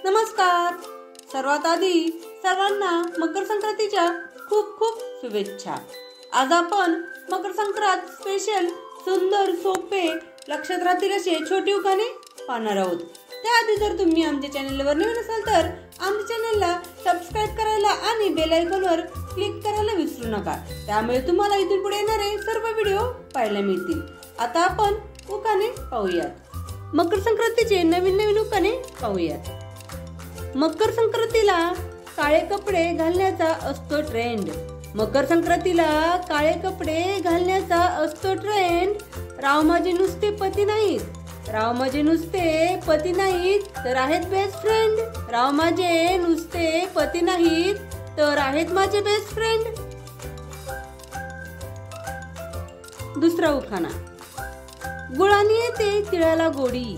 नमस्कार. सर्वात आधी सर्वांना मकर संक्रांतीच्या खूप खूप शुभेच्छा. आज आपण मकर संक्रांत स्पेशल सुंदर सोपे लक्षात राहतील असे छोटे उखाणे पाहणार आहोत. त्याआधी जर तुम्ही आमच्या चॅनलवर नवीन असाल तर आमच्या चॅनलला सबस्क्राईब करायला आणि बेल आयकॉनवर क्लिक करायला विसरू नका. त्यामुळे तुम्हाला इथून पुढे येणारे सर्व व्हिडिओ पाहायला मिळतील. आता आपण उखाणे पाहूयात. मकर संक्रांतीचे नवीन उखाणे पाहूयात. मकर संक्रांतीला काळे कपडे घालण्याचा असतो ट्रेंड. मकर संक्रांतीला काळे कपडे घालण्याचा असतो ट्रेंड. राव माझे नुसते पती नाहीत, राव माझे नुसते पती नाहीत तर आहेत बेस्ट फ्रेंड. राव माझे नुसते पती नाहीत तर आहेत माझे बेस्ट फ्रेंड. दुसरा उखाणा. गुळाने येते तिळाला गोडी,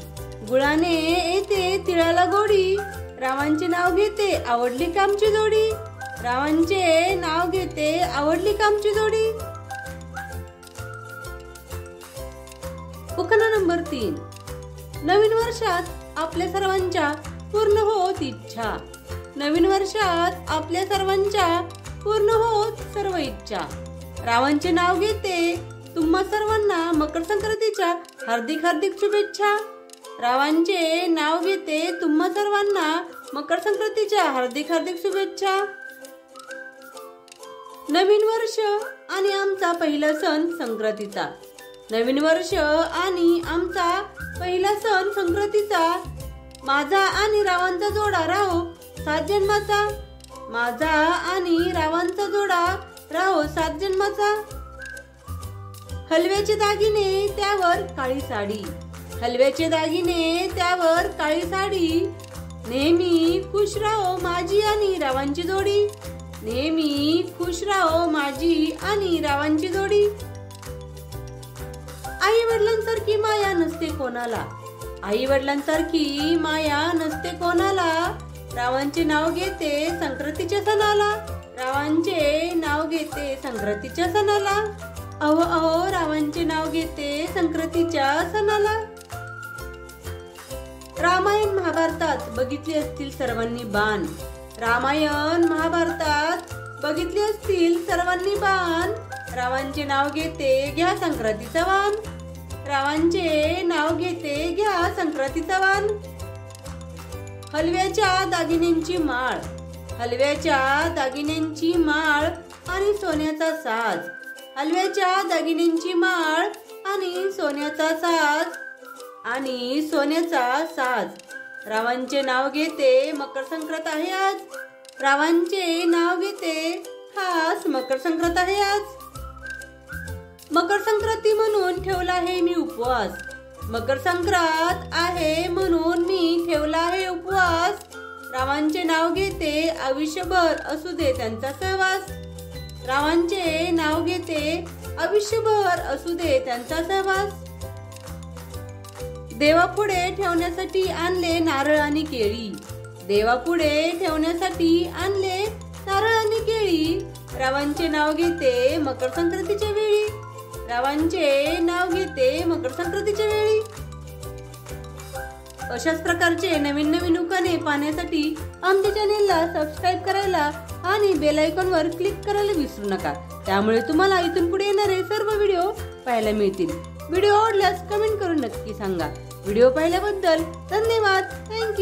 गुळाने येते तिळाला गोडी. रावांचे नाव घेते आवडली कामची जोडी, रावांचे नाव घेते आवडली कामची जोडी. उखाणा नंबर 3. नवीन वर्षात आपल्या सर्वांच्या पूर्ण होत इच्छा. नवीन वर्षात आपल्या सर्वांच्या पूर्ण होत सर्व इच्छा. रावांचे नाव घेते तुम्हा सर्वांना मकर संक्रांतीच्या हार्दिक हार्दिक शुभेच्छा. रावांचे नाव घेते तुम्हा सर्वांना मकर संक्रांतीच्या हार्दिक हार्दिक शुभेच्छा. नवीन वर्ष आणि आमचा पहिला सण संक्रांतीचा. नवीन वर्ष आणि आमचा पहिला सण संक्रांतीचा. माझा आणि रावांचा जोडा राहो 7 जन्माचा. माझा आणि रावांचा जोडा राहो 7 जन्माचा. हलव्याचे दागिने त्यावर काळी साडी, हलव्याचे दागिने त्यावर काळी साडी. नेहमी खुश राहो माझी आणि रावांची जोडी, नेहमी खुश राहो माझी आणि रावांची जोडी. आई वडिलांसारखी माया नसते कोणाला, आई वडिलांसारखी माया नसते कोणाला. रावांचे नाव घेते संक्रांतीच्या सणाला, रावांचे नाव घेते संक्रांतीच्या सणाला. अहो अहो रावांचे नाव घेते संक्रांतीच्या सणाला. रामायण महाभारतात बघितले असतील सर्वांनी बाण, रामायण महाभारतात बघितले असतील सर्वांनी बाण. रावांचे नाव घेते घ्या संक्रांतीचा वाण, रावांचे नाव घेते घ्या संक्रांतीचा वाण. हलव्याच्या दागिन्यांची माळ, हलव्याच्या दागिन्यांची माळ आणि सोन्याचा साज. हलव्याच्या दागिन्यांची माळ आणि सोन्याचा साज आणि सोन्याचा साज. रावांचे नाव घेते मकर संक्रांत आहे आज, रावांचे नाव घेते खास मकर संक्रांत आहे आज. मकर संक्रांती म्हणून ठेवला आहे मी उपवास, मकर संक्रांत आहे म्हणून मी ठेवला आहे उपवास. रावांचे नाव घेते आयुष्यभर असू दे त्यांचा सहवास, रावांचे नाव घेते आयुष्यभर असू दे त्यांचा सहवास. देवापुढे ठेवण्यासाठी आणले नारळ आणि केळी, देवापुढे ठेवण्यासाठी आणले नारळ आणि केळी. रावांचे नाव घेते मकर संक्रांतीच्या वेळी, रावांचे नाव घेते मकर संक्रांतीच्या वेळी. अशाच प्रकारचे नवीन उखाणे पाहण्यासाठी आमच्या चॅनेलला सबस्क्राईब करायला आणि बेल आयकॉनवर क्लिक करायला विसरू नका. त्यामुळे तुम्हाला इथून पुढे येणारे सर्व व्हिडिओ पाहायला मिळतील. व्हिडिओ आवडल्यास कमेंट करून नक्की सांगा. व्हिडिओ पाहिल्याबद्दल धन्यवाद. थँक्यू.